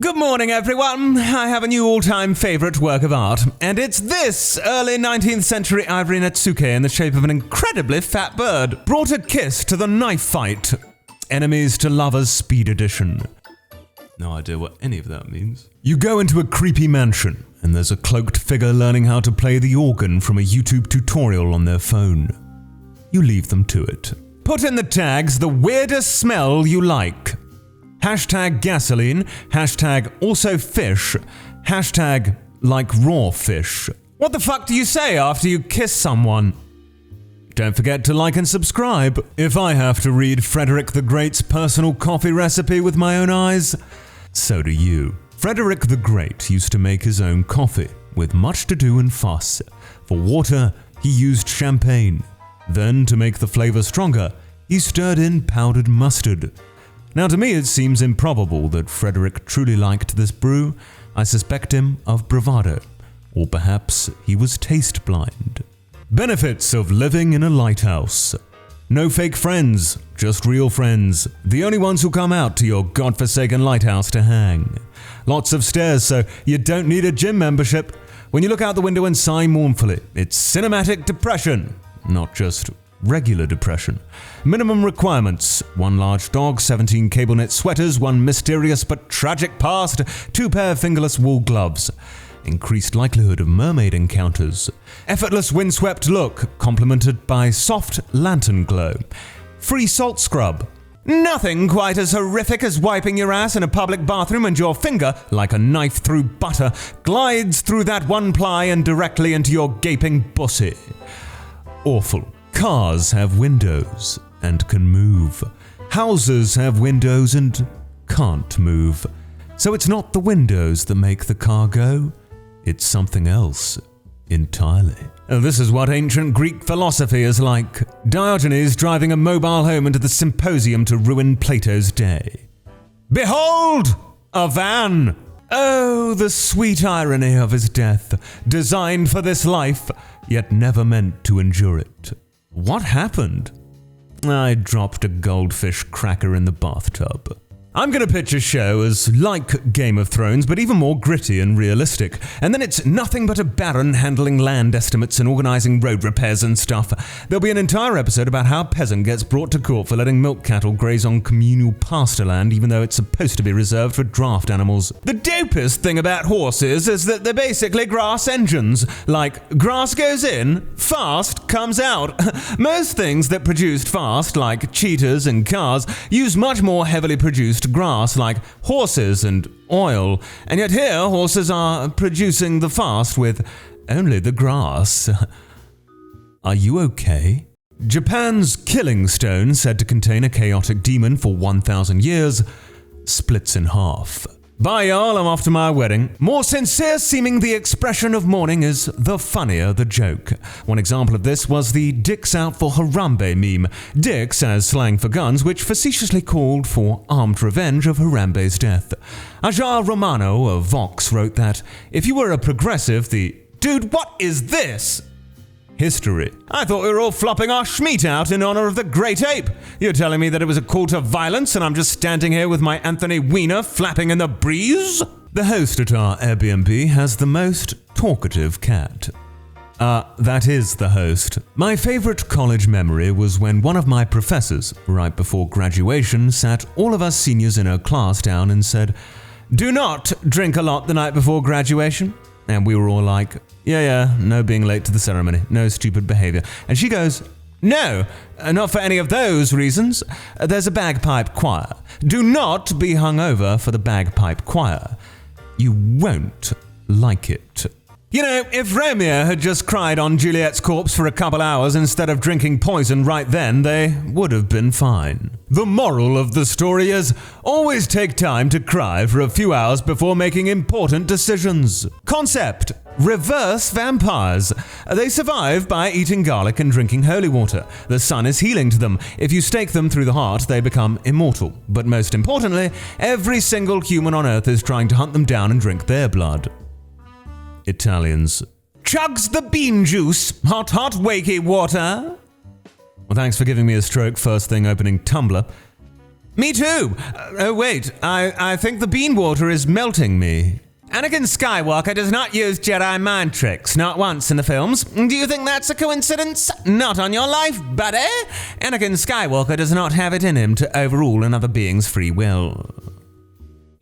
Good morning, everyone. I have a new all-time favorite work of art, and it's this early 19th century ivory Netsuke in the shape of an incredibly fat bird. Brought a kiss to the knife fight. Enemies to lovers speed edition. No idea what any of that means. You go into a creepy mansion, and there's a cloaked figure learning how to play the organ from a YouTube tutorial on their phone. You leave them to it. Put in the tags the weirdest smell you like. Hashtag gasoline, hashtag also fish, hashtag like raw fish. What the fuck do you say after you kiss someone? Don't forget to like and subscribe. If I have to read Frederick the Great's personal coffee recipe with my own eyes, so do you. Frederick the Great used to make his own coffee, with much to do and fuss. For water, he used champagne. Then, to make the flavor stronger, he stirred in powdered mustard. Now, to me, it seems improbable that Frederick truly liked this brew. I suspect him of bravado, or perhaps he was taste blind. Benefits of living in a lighthouse. No fake friends, just real friends. The only ones who come out to your godforsaken lighthouse to hang. Lots of stairs, so you don't need a gym membership. When you look out the window and sigh mournfully, it's cinematic depression, not just regular depression. Minimum requirements: 1 large dog, 17 cable knit sweaters, 1 mysterious but tragic past, 2 pair of fingerless wool gloves. Increased likelihood of mermaid encounters. Effortless windswept look, complemented by soft lantern glow. Free salt scrub. Nothing quite as horrific as wiping your ass in a public bathroom and your finger, like a knife through butter, glides through that one ply and directly into your gaping bussy. Awful. Cars have windows and can move. Houses have windows and can't move. So it's not the windows that make the car go, it's something else entirely. This is what ancient Greek philosophy is like. Diogenes driving a mobile home into the symposium to ruin Plato's day. Behold, a van! Oh, the sweet irony of his death, designed for this life, yet never meant to endure it. What happened? I dropped a goldfish cracker in the bathtub. I'm going to pitch a show as like Game of Thrones, but even more gritty and realistic. And then it's nothing but a baron handling land estimates and organising road repairs and stuff. There'll be an entire episode about how a peasant gets brought to court for letting milk cattle graze on communal pasture land, even though it's supposed to be reserved for draft animals. The dopest thing about horses is that they're basically grass engines. Like, grass goes in, fast comes out. Most things that produced fast, like cheetahs and cars, use much more heavily produced grass like horses and oil, and yet here horses are producing the fast with only the grass. Are you okay? Japan's killing stone, said to contain a chaotic demon for 1,000 years, splits in half. Bye y'all, I'm off to my wedding. More sincere seeming the expression of mourning is, the funnier the joke. One example of this was the dicks out for Harambe meme. Dicks as slang for guns, which facetiously called for armed revenge of Harambe's death. Ajar Romano of Vox wrote that, if you were a progressive, dude, what is this? History. I thought we were all flopping our schmeat out in honor of the great ape. You're telling me that it was a call to violence and I'm just standing here with my Anthony Weiner flapping in the breeze? The host at our Airbnb has the most talkative cat. That is the host. My favorite college memory was when one of my professors, right before graduation, sat all of us seniors in her class down and said, "Do not drink a lot the night before graduation." And we were all like, yeah, no being late to the ceremony, no stupid behavior. And she goes, "No, not for any of those reasons. There's a bagpipe choir. Do not be hungover for the bagpipe choir. You won't like it." You know, if Romeo had just cried on Juliet's corpse for a couple hours instead of drinking poison right then, they would have been fine. The moral of the story is, always take time to cry for a few hours before making important decisions. Concept: reverse vampires. They survive by eating garlic and drinking holy water. The sun is healing to them. If you stake them through the heart, they become immortal. But most importantly, every single human on earth is trying to hunt them down and drink their blood. Italians. Chugs the bean juice. Hot, wakey water. Well, thanks for giving me a stroke first thing opening Tumblr. Me too. Oh wait, I think the bean water is melting me. Anakin Skywalker does not use Jedi mind tricks, not once in the films. Do you think that's a coincidence? Not on your life, buddy. Anakin Skywalker does not have it in him to overrule another being's free will.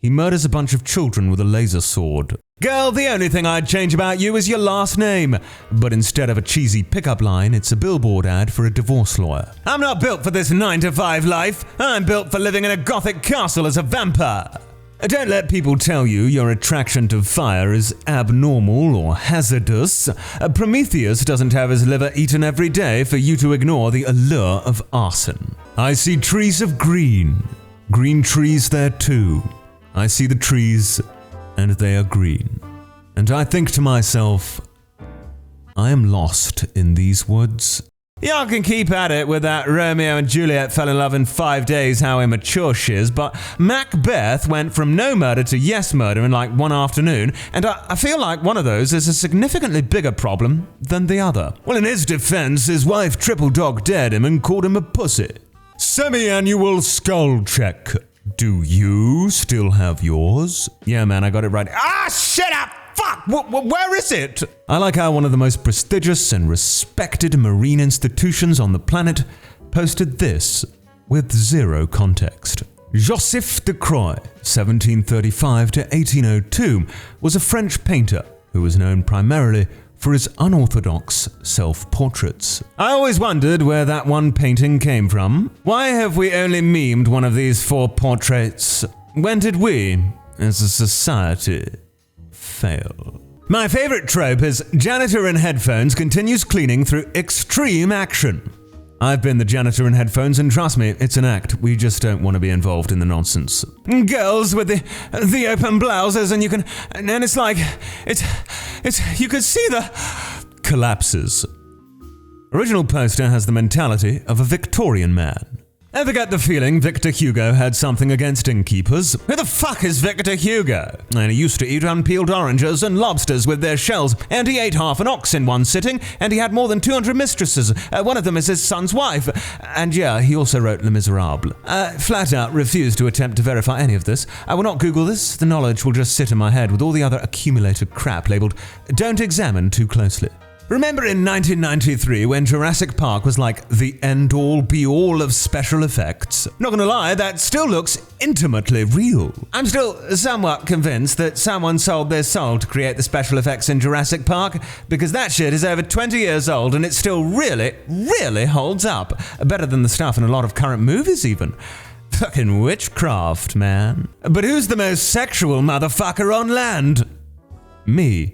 He murders a bunch of children with a laser sword. Girl, the only thing I'd change about you is your last name. But instead of a cheesy pickup line, it's a billboard ad for a divorce lawyer. I'm not built for this 9-to-5 life. I'm built for living in a gothic castle as a vampire. Don't let people tell you your attraction to fire is abnormal or hazardous. Prometheus doesn't have his liver eaten every day for you to ignore the allure of arson. I see trees of green. Green trees there too. I see the trees, and they are green. And I think to myself, I am lost in these woods. Y'all can keep at it with that Romeo and Juliet fell in love in 5 days how immature shiz, but Macbeth went from no murder to yes murder in like one afternoon, and I feel like one of those is a significantly bigger problem than the other. Well, in his defense, his wife triple dog dared him and called him a pussy. Semi-annual skull check. Do you still have yours? Yeah, man, I got it right. Ah, shut up! Fuck! Where is it? I like how one of the most prestigious and respected marine institutions on the planet posted this with zero context. Joseph de Croix, 1735 to 1802, was a French painter who was known primarily for his unorthodox self-portraits. I always wondered where that one painting came from. Why have we only memed one of these 4 portraits? When did we, as a society, fail? My favorite trope is janitor in headphones continues cleaning through extreme action. I've been the janitor in headphones, and trust me, it's an act. We just don't want to be involved in the nonsense. Girls with the open blouses, and it's like, you could see the collapses. Original poster has the mentality of a Victorian man. Ever get the feeling Victor Hugo had something against innkeepers? Who the fuck is Victor Hugo? And he used to eat unpeeled oranges and lobsters with their shells, and he ate half an ox in one sitting, and he had more than 200 mistresses. One of them is his son's wife. And yeah, he also wrote Les Miserables. Flat out refused to attempt to verify any of this. I will not Google this. The knowledge will just sit in my head with all the other accumulated crap labeled, "Don't examine too closely." Remember in 1993 when Jurassic Park was like the end-all be-all of special effects? Not gonna lie, that still looks intimately real. I'm still somewhat convinced that someone sold their soul to create the special effects in Jurassic Park, because that shit is over 20 years old and it still really holds up. Better than the stuff in a lot of current movies even. Fucking witchcraft, man. But who's the most sexual motherfucker on land? Me.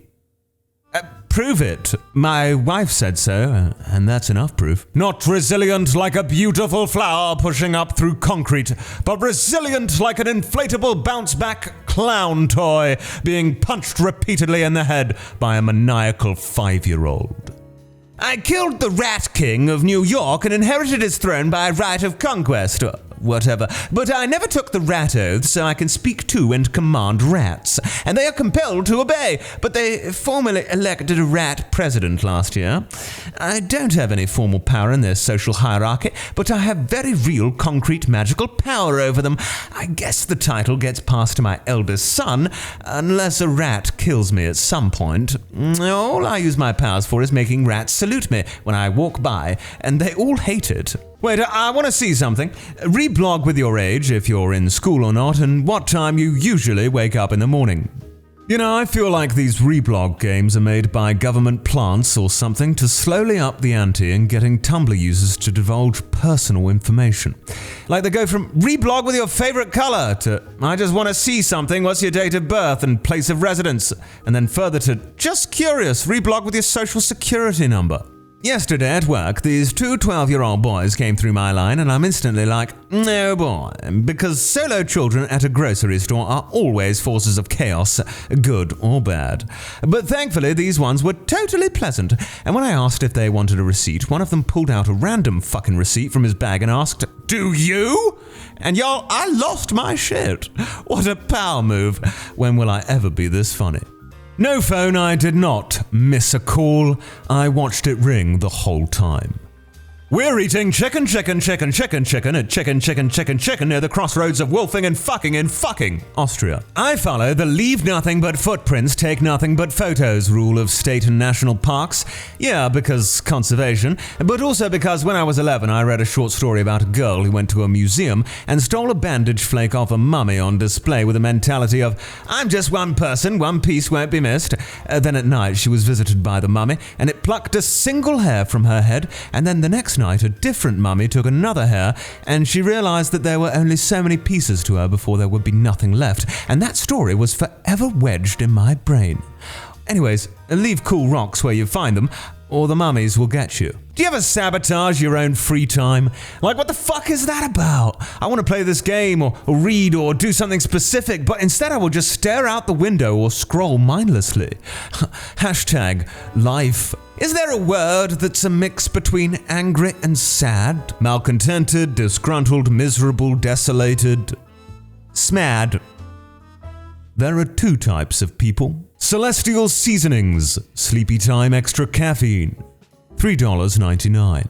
Prove it. My wife said so, and that's enough proof. Not resilient like a beautiful flower pushing up through concrete, but resilient like an inflatable bounce-back clown toy being punched repeatedly in the head by a maniacal 5-year-old. I killed the Rat King of New York and inherited his throne by right of conquest, or whatever. But I never took the rat oath, so I can speak to and command rats. And they are compelled to obey. But they formally elected a rat president last year. I don't have any formal power in their social hierarchy, but I have very real, concrete, magical power over them. I guess the title gets passed to my eldest son, unless a rat kills me at some point. All I use my powers for is making rats salute me when I walk by, and they all hate it. Wait, I want to see something. Reblog with your age, if you're in school or not, and what time you usually wake up in the morning. You know, I feel like these reblog games are made by government plants or something to slowly up the ante in getting Tumblr users to divulge personal information. Like they go from reblog with your favorite color to I just want to see something, what's your date of birth and place of residence, and then further to just curious, reblog with your social security number. Yesterday at work, these 2 12-year-old boys came through my line and I'm instantly like, no boy, because solo children at a grocery store are always forces of chaos, good or bad. But thankfully, these ones were totally pleasant, and when I asked if they wanted a receipt, one of them pulled out a random fucking receipt from his bag and asked, "Do you?" And y'all, I lost my shit. What a power move. When will I ever be this funny? No phone, I did not miss a call. I watched it ring the whole time. We're eating chicken near the crossroads of wolfing and fucking in fucking Austria. I follow the leave nothing but footprints, take nothing but photos rule of state and national parks. Yeah, because conservation, but also because when I was 11 I read a short story about a girl who went to a museum and stole a bandage flake off a mummy on display with a mentality of, I'm just one person, one piece won't be missed. Then at night she was visited by the mummy and it plucked a single hair from her head, and then the next night a different mummy took another hair and she realized that there were only so many pieces to her before there would be nothing left, and that story was forever wedged in my brain. Anyways, leave cool rocks where you find them, or the mummies will get you. Do you ever sabotage your own free time? Like, what the fuck is that about? I want to play this game or read or do something specific, but instead I will just stare out the window or scroll mindlessly. Hashtag life. Is there a word that's a mix between angry and sad? Malcontented, disgruntled, miserable, desolated? Smad. There are two types of people. Celestial Seasonings, Sleepy Time Extra Caffeine, $3.99.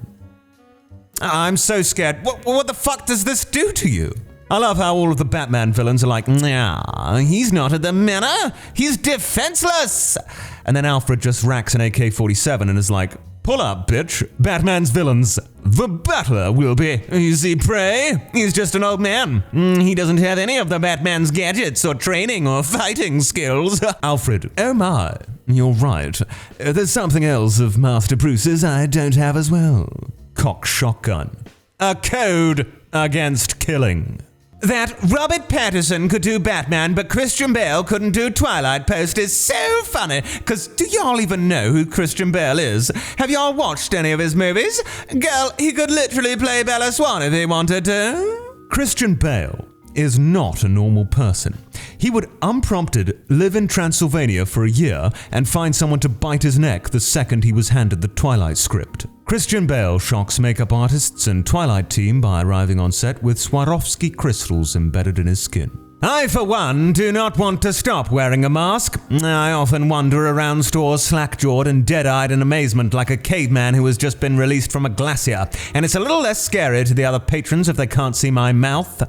I'm so scared. What the fuck does this do to you? I love how all of the Batman villains are like, nah, he's not at the manor, he's defenseless. And then Alfred just racks an AK-47 and is like, pull up, bitch. Batman's villains. The battler will be easy prey. He's just an old man. He doesn't have any of the Batman's gadgets or training or fighting skills. Alfred, oh my, you're right. There's something else of Master Bruce's I don't have as well. Cock shotgun. A code against killing. That Robert Pattinson could do Batman, but Christian Bale couldn't do Twilight post is so funny, because do y'all even know who Christian Bale is? Have y'all watched any of his movies? Girl, he could literally play Bella Swan if he wanted to. Christian Bale is not a normal person. He would unprompted live in Transylvania for a year and find someone to bite his neck the second he was handed the Twilight script. Christian Bale shocks makeup artists and Twilight team by arriving on set with Swarovski crystals embedded in his skin. I, for one, do not want to stop wearing a mask. I often wander around stores slack-jawed and dead-eyed in amazement like a caveman who has just been released from a glacier, and it's a little less scary to the other patrons if they can't see my mouth.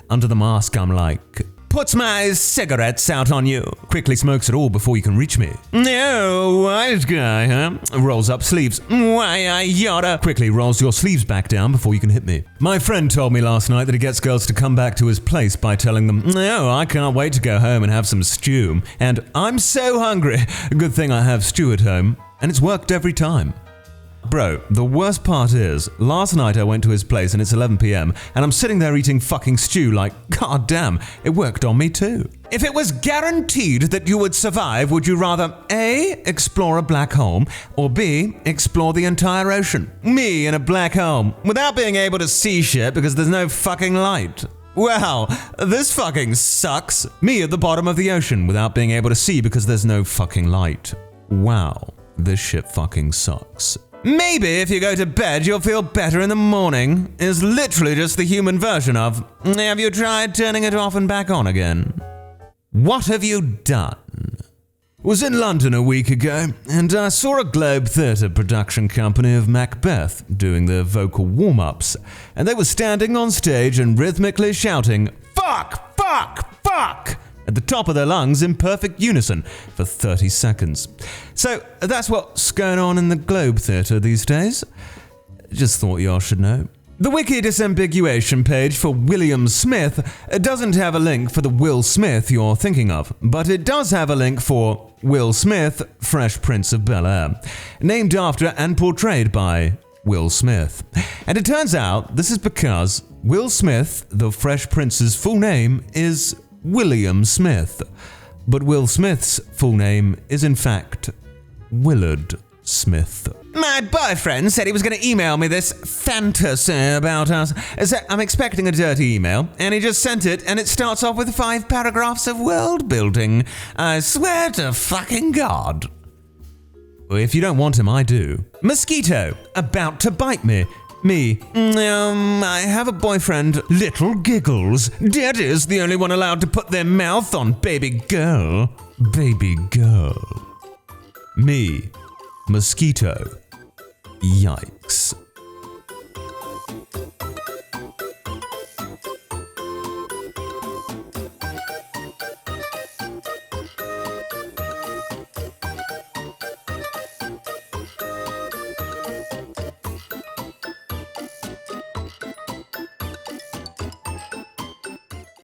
Under the mask, I'm like, puts my cigarettes out on you. Quickly smokes it all before you can reach me. No, wise guy, huh? Rolls up sleeves. Why, I yotta. Quickly rolls your sleeves back down before you can hit me. My friend told me last night that he gets girls to come back to his place by telling them, no, I can't wait to go home and have some stew. And I'm so hungry. Good thing I have stew at home. And it's worked every time. Bro, the worst part is, last night I went to his place and it's 11 p.m. and I'm sitting there eating fucking stew like, god damn, it worked on me too. If it was guaranteed that you would survive, would you rather A, explore a black hole, or B, explore the entire ocean? Me in a black hole, without being able to see shit because there's no fucking light. Wow, this fucking sucks. Me at the bottom of the ocean without being able to see because there's no fucking light. Wow, this shit fucking sucks. Maybe if you go to bed, you'll feel better in the morning. Is literally just the human version of, have you tried turning it off and back on again? What have you done? Was in London a week ago, and I saw a Globe Theatre production company of Macbeth doing their vocal warm-ups, and they were standing on stage and rhythmically shouting, fuck, fuck, fuck, at the top of their lungs in perfect unison for 30 seconds. So that's what's going on in the Globe Theatre these days. Just thought y'all should know. The wiki disambiguation page for William Smith doesn't have a link for the Will Smith you're thinking of, but it does have a link for Will Smith, Fresh Prince of Bel-Air, named after and portrayed by Will Smith. And it turns out this is because Will Smith, the Fresh Prince's full name, is William Smith, but Will Smith's full name is in fact Willard Smith. My boyfriend said he was going to email me this fantasy about us. So I'm expecting a dirty email, and he just sent it, and it starts off with 5 paragraphs of world building. I swear to fucking God. If you don't want him, I do. Mosquito, about to bite me. Me. I have a boyfriend. Little giggles. Daddy's the only one allowed to put their mouth on baby girl. Baby girl. Me. Mosquito. Yikes.